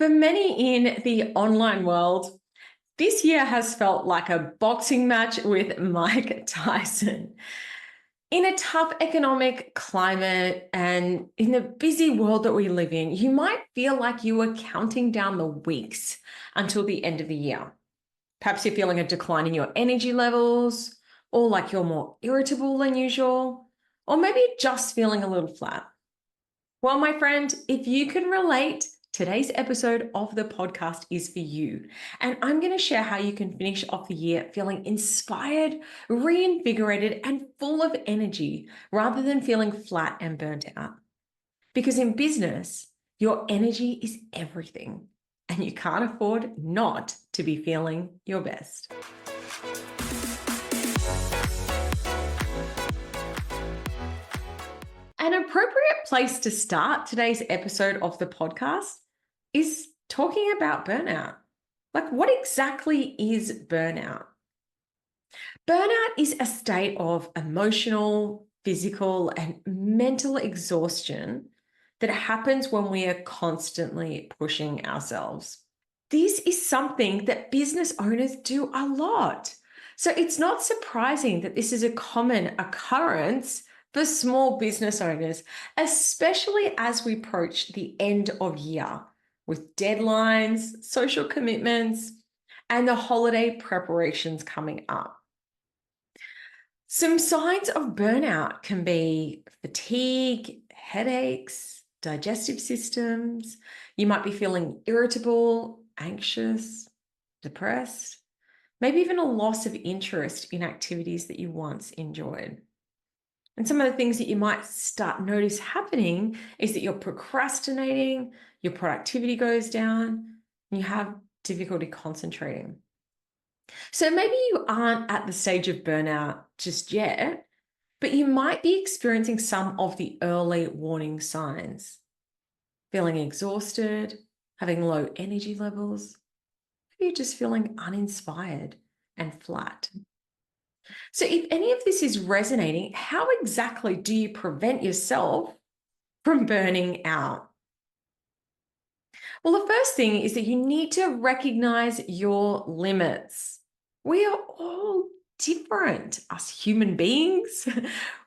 For many in the online world, this year has felt like a boxing match with Mike Tyson. In a tough economic climate and in the busy world that we live in, you might feel like you are counting down the weeks until the end of the year. Perhaps you're feeling a decline in your energy levels, or like you're more irritable than usual, or maybe just feeling a little flat. Well, my friend, if you can relate, today's episode of the podcast is for you. And I'm going to share how you can finish off the year feeling inspired, reinvigorated, and full of energy rather than feeling flat and burnt out. Because in business, your energy is everything, and you can't afford not to be feeling your best. An appropriate place to start today's episode of the podcast is talking about burnout. Like, what exactly is burnout? Burnout is a state of emotional, physical, and mental exhaustion that happens when we are constantly pushing ourselves. This is something that business owners do a lot. So it's not surprising that this is a common occurrence for small business owners, especially as we approach the end of year with deadlines, social commitments, and the holiday preparations coming up. Some signs of burnout can be fatigue, headaches, digestive systems. You might be feeling irritable, anxious, depressed, maybe even a loss of interest in activities that you once enjoyed. And some of the things that you might start notice happening is that you're procrastinating, your productivity goes down, and you have difficulty concentrating. So maybe you aren't at the stage of burnout just yet, but you might be experiencing some of the early warning signs. Feeling exhausted, having low energy levels, maybe you're just feeling uninspired and flat. So if any of this is resonating, how exactly do you prevent yourself from burning out? Well, the first thing is that you need to recognize your limits. We are all different, us human beings.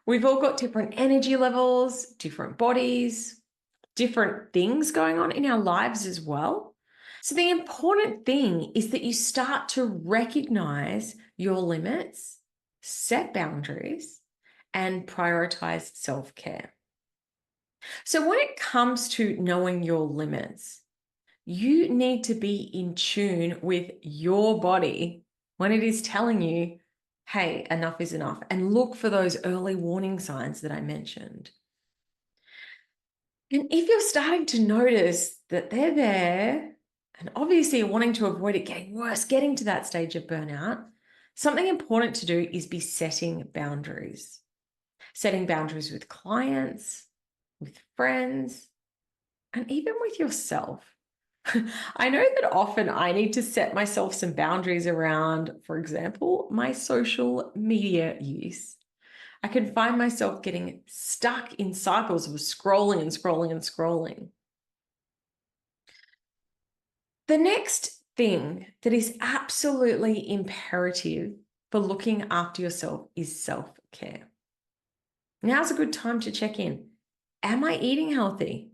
We've all got different energy levels, different bodies, different things going on in our lives as well. So the important thing is that you start to recognize your limits, set boundaries, and prioritize self-care. So when it comes to knowing your limits, you need to be in tune with your body when it is telling you, hey, enough is enough, and look for those early warning signs that I mentioned. And if you're starting to notice that they're there, and obviously you're wanting to avoid it getting worse, getting to that stage of burnout, something important to do is be setting boundaries. Setting boundaries with clients, with friends, and even with yourself. I know that often I need to set myself some boundaries around, for example, my social media use. I can find myself getting stuck in cycles of scrolling and scrolling and scrolling. The next thing that is absolutely imperative for looking after yourself is self-care. Now's a good time to check in. Am I eating healthy?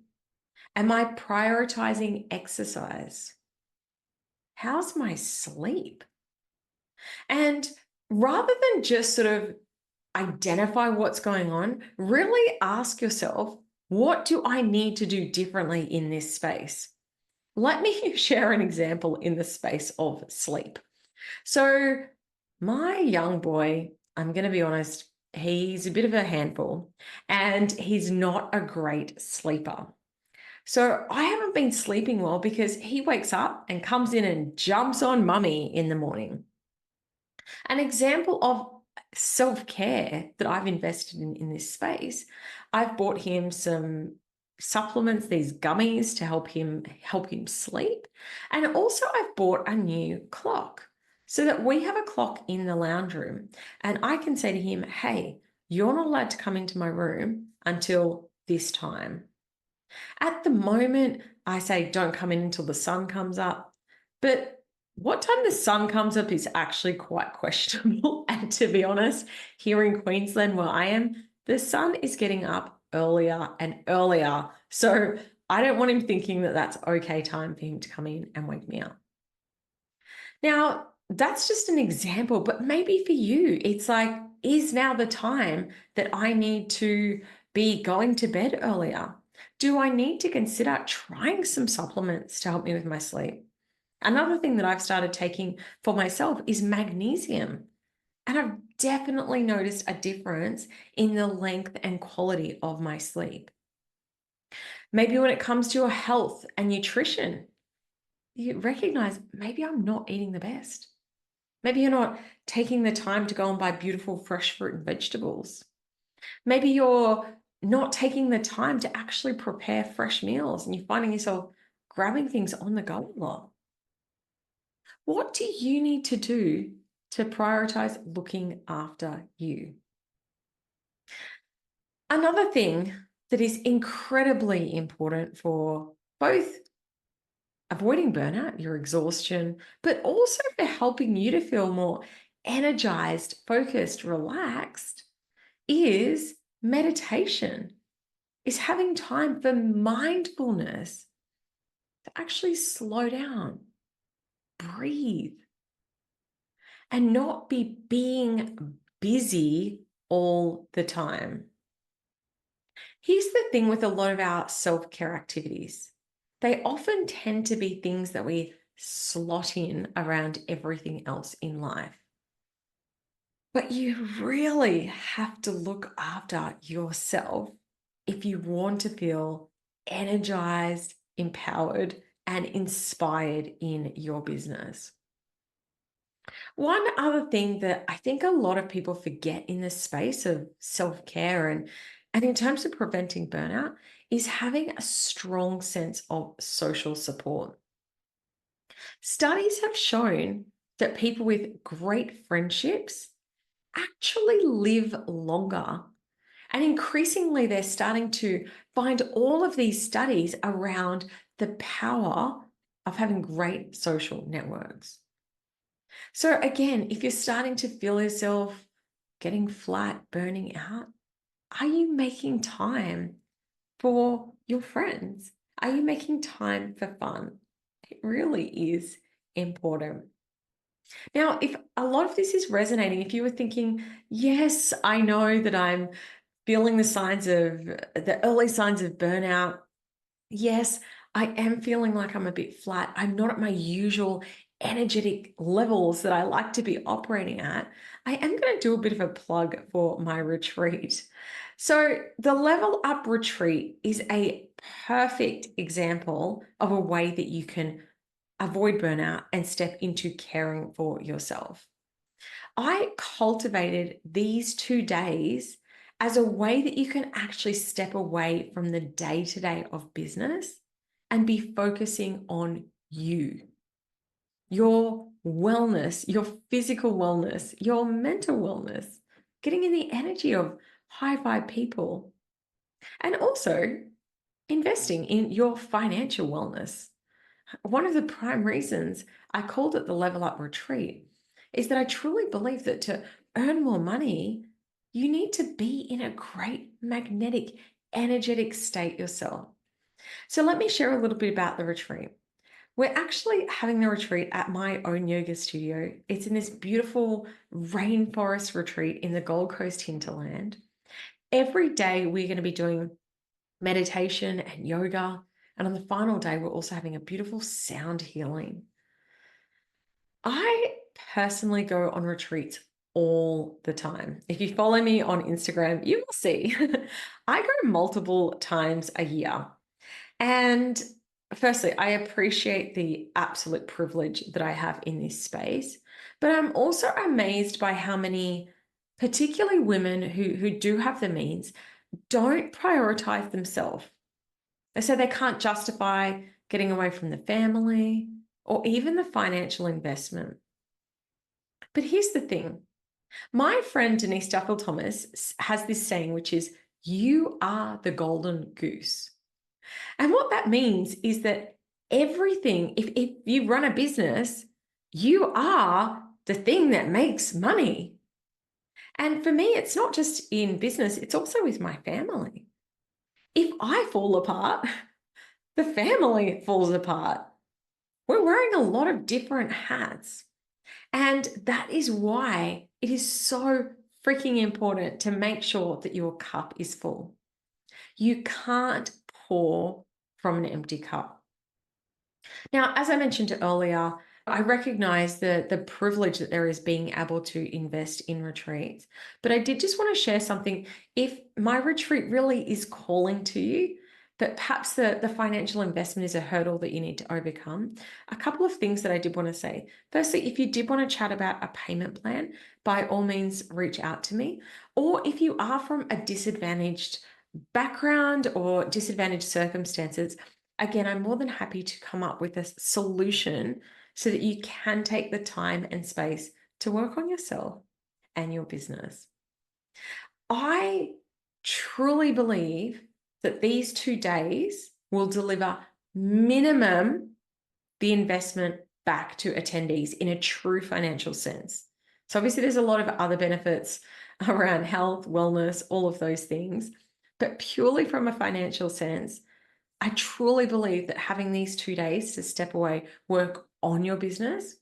Am I prioritizing exercise? How's my sleep? And rather than just sort of identify what's going on, really ask yourself, what do I need to do differently in this space? Let me share an example in the space of sleep. So my young boy, I'm going to be honest, he's a bit of a handful and he's not a great sleeper. So I haven't been sleeping well because he wakes up and comes in and jumps on mummy in the morning. An example of self-care that I've invested in this space, I've bought him some supplements, these gummies to help him sleep. And also I've bought a new clock so that we have a clock in the lounge room and I can say to him, hey, you're not allowed to come into my room until this time. At the moment, I say don't come in until the sun comes up. But what time the sun comes up is actually quite questionable. And to be honest, here in Queensland where I am, the sun is getting up earlier and earlier. So I don't want him thinking that that's okay time for him to come in and wake me up. Now, that's just an example, but maybe for you, it's like, is now the time that I need to be going to bed earlier? Do I need to consider trying some supplements to help me with my sleep? Another thing that I've started taking for myself is magnesium. And I've definitely noticed a difference in the length and quality of my sleep. Maybe when it comes to your health and nutrition, you recognize maybe I'm not eating the best. Maybe you're not taking the time to go and buy beautiful fresh fruit and vegetables. Maybe you're not taking the time to actually prepare fresh meals and you're finding yourself grabbing things on the go a lot. What do you need to do to prioritize looking after you? Another thing that is incredibly important for both avoiding burnout, your exhaustion, but also for helping you to feel more energized, focused, relaxed, is meditation, is having time for mindfulness to actually slow down, breathe, and not be being busy all the time. Here's the thing with a lot of our self-care activities. They often tend to be things that we slot in around everything else in life. But you really have to look after yourself if you want to feel energized, empowered, and inspired in your business. One other thing that I think a lot of people forget in the space of self-care and in terms of preventing burnout is having a strong sense of social support. Studies have shown that people with great friendships actually live longer. And increasingly, they're starting to find all of these studies around the power of having great social networks. So again, if you're starting to feel yourself getting flat, burning out, are you making time for your friends? Are you making time for fun? It really is important. Now, if a lot of this is resonating, if you were thinking, yes, I know that I'm feeling the early signs of burnout. Yes, I am feeling like I'm a bit flat. I'm not at my usual energetic levels that I like to be operating at. I am going to do a bit of a plug for my retreat. So the Level Up Retreat is a perfect example of a way that you can avoid burnout and step into caring for yourself. I cultivated these 2 days as a way that you can actually step away from the day-to-day of business and be focusing on you, your wellness, your physical wellness, your mental wellness, getting in the energy of high vibe people, and also investing in your financial wellness. One of the prime reasons I called it the Level Up Retreat is that I truly believe that to earn more money, you need to be in a great magnetic, energetic state yourself. So let me share a little bit about the retreat. We're actually having the retreat at my own yoga studio. It's in this beautiful rainforest retreat in the Gold Coast hinterland. Every day we're going to be doing meditation and yoga. And on the final day, we're also having a beautiful sound healing. I personally go on retreats all the time. If you follow me on Instagram, you will see I go multiple times a year. And firstly, I appreciate the absolute privilege that I have in this space, but I'm also amazed by how many, particularly women who do have the means, don't prioritize themselves. They say they can't justify getting away from the family or even the financial investment. But here's the thing. My friend Denise Duffel Thomas has this saying, which is, you are the golden goose. And what that means is that everything, if you run a business, you are the thing that makes money. And for me, it's not just in business, it's also with my family. If I fall apart, the family falls apart. We're wearing a lot of different hats. And that is why it is so freaking important to make sure that your cup is full. You can't pour from an empty cup. Now, as I mentioned earlier, I recognize the privilege that there is being able to invest in retreats. But I did just want to share something. If my retreat really is calling to you, but perhaps the financial investment is a hurdle that you need to overcome, a couple of things that I did want to say. Firstly, if you did want to chat about a payment plan, by all means, reach out to me. Or if you are from a disadvantaged background or disadvantaged circumstances, again, I'm more than happy to come up with a solution so that you can take the time and space to work on yourself and your business. I truly believe that these 2 days will deliver minimum the investment back to attendees in a true financial sense. So obviously there's a lot of other benefits around health, wellness, all of those things, but purely from a financial sense, I truly believe that having these 2 days to step away, work on your business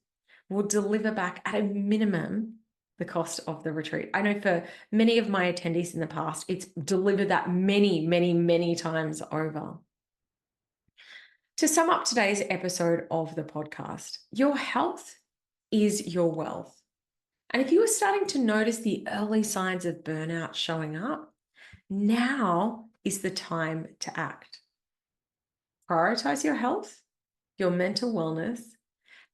will deliver back at a minimum the cost of the retreat. I know for many of my attendees in the past, it's delivered that many, many, many times over. To sum up today's episode of the podcast, your health is your wealth. And if you are starting to notice the early signs of burnout showing up, now is the time to act. Prioritize your health, your mental wellness,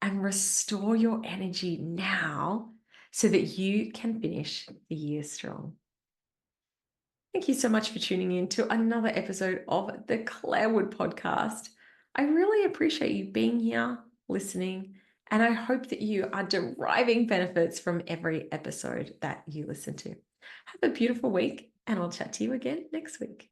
and restore your energy now so that you can finish the year strong. Thank you so much for tuning in to another episode of the Clarewood podcast. I really appreciate you being here, listening, and I hope that you are deriving benefits from every episode that you listen to. Have a beautiful week, and I'll chat to you again next week.